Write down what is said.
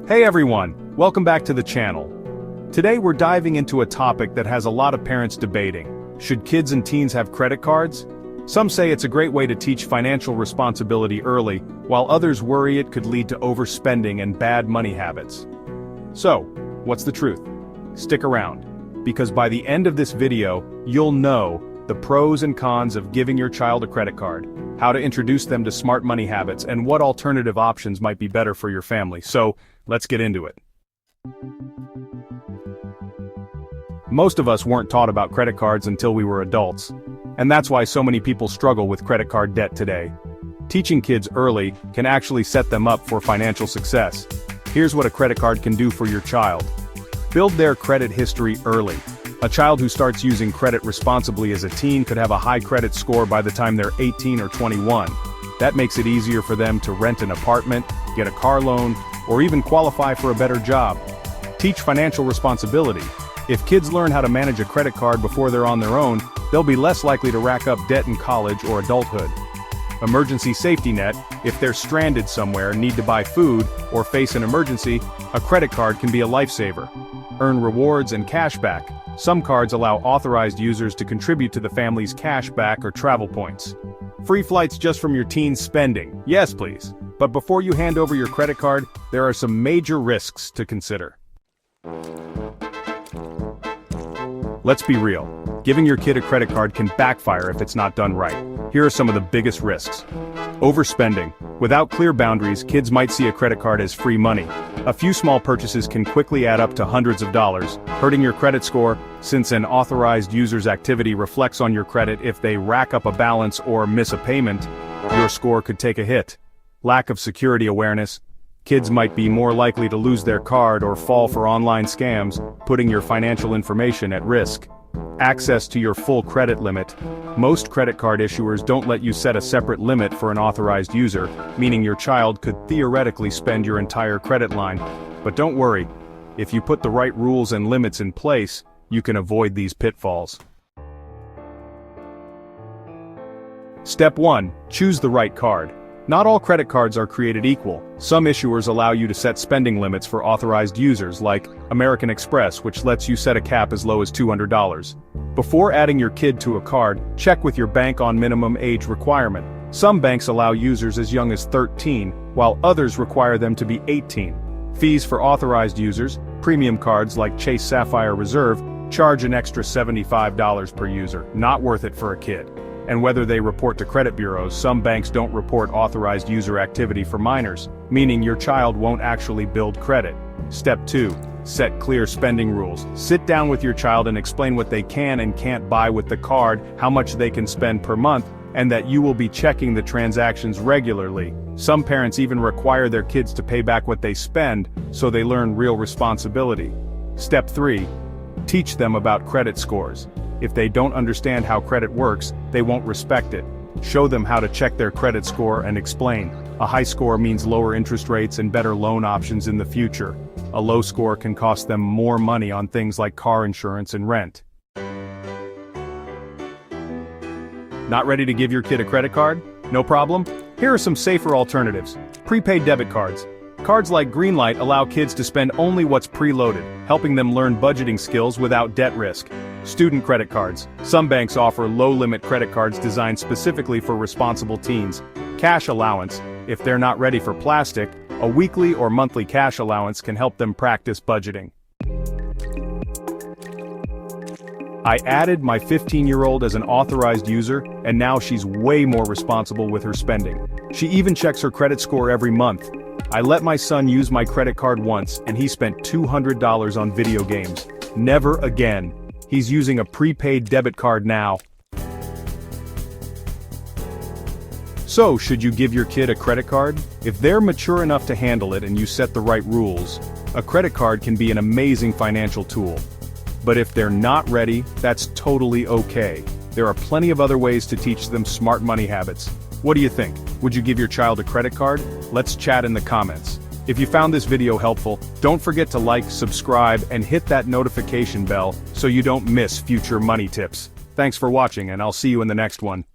Hey everyone, welcome back to the channel. Today we're diving into a topic that has a lot of parents debating. Should kids and teens have credit cards? Some say it's a great way to teach financial responsibility early, while others worry it could lead to overspending and bad money habits. So, what's the truth? Stick around, because by the end of this video, you'll know the pros and cons of giving your child a credit card, how to introduce them to smart money habits, and what alternative options might be better for your family. So, let's get into it. Most of us weren't taught about credit cards until we were adults. And that's why so many people struggle with credit card debt today. Teaching kids early can actually set them up for financial success. Here's what a credit card can do for your child. Build their credit history early. A child who starts using credit responsibly as a teen could have a high credit score by the time they're 18 or 21. That makes it easier for them to rent an apartment, get a car loan, or even qualify for a better job. Teach financial responsibility. If kids learn how to manage a credit card before they're on their own, they'll be less likely to rack up debt in college or adulthood. Emergency safety net. If they're stranded somewhere, need to buy food, or face an emergency, a credit card can be a lifesaver. Earn rewards and cash back. Some cards allow authorized users to contribute to the family's cash back or travel points. Free flights just from your teen's spending. Yes, please. But before you hand over your credit card, there are some major risks to consider. Let's be real. Giving your kid a credit card can backfire if it's not done right. Here are some of the biggest risks. Overspending. Without clear boundaries, kids might see a credit card as free money. A few small purchases can quickly add up to hundreds of dollars, hurting your credit score, since an authorized user's activity reflects on your credit. If they rack up a balance or miss a payment, your score could take a hit. Lack of security awareness. Kids might be more likely to lose their card or fall for online scams, putting your financial information at risk. Access to your full credit limit. Most credit card issuers don't let you set a separate limit for an authorized user, meaning your child could theoretically spend your entire credit line. But don't worry, if you put the right rules and limits in place, you can avoid these pitfalls. Step 1. Choose the right card. Not all credit cards are created equal. Some issuers allow you to set spending limits for authorized users, like American Express, which lets you set a cap as low as $200. Before adding your kid to a card, check with your bank on minimum age requirement. Some banks allow users as young as 13, while others require them to be 18. Fees for authorized users. Premium cards like Chase Sapphire Reserve charge an extra $75 per user. Not worth it for a kid. And whether they report to credit bureaus, some banks don't report authorized user activity for minors, meaning your child won't actually build credit. Step 2. Set clear spending rules. Sit down with your child and explain what they can and can't buy with the card, how much they can spend per month, and that you will be checking the transactions regularly. Some parents even require their kids to pay back what they spend, so they learn real responsibility. Step 3. Teach them about credit scores. If they don't understand how credit works, they won't respect it. Show them how to check their credit score and explain. A high score means lower interest rates and better loan options in the future. A low score can cost them more money on things like car insurance and rent. Not ready to give your kid a credit card? No problem. Here are some safer alternatives. Prepaid debit cards. Cards like Greenlight allow kids to spend only what's preloaded, helping them learn budgeting skills without debt risk. Student credit cards. Some banks offer low-limit credit cards designed specifically for responsible teens. Cash allowance. If they're not ready for plastic, a weekly or monthly cash allowance can help them practice budgeting. I added my 15-year-old as an authorized user, and now she's way more responsible with her spending. She even checks her credit score every month. I let my son use my credit card once, and he spent $200 on video games. Never again. He's using a prepaid debit card now. So, should you give your kid a credit card? If they're mature enough to handle it and you set the right rules, a credit card can be an amazing financial tool. But if they're not ready, that's totally okay. There are plenty of other ways to teach them smart money habits. What do you think? Would you give your child a credit card? Let's chat in the comments. If you found this video helpful, don't forget to like, subscribe, and hit that notification bell so you don't miss future money tips. Thanks for watching, and I'll see you in the next one.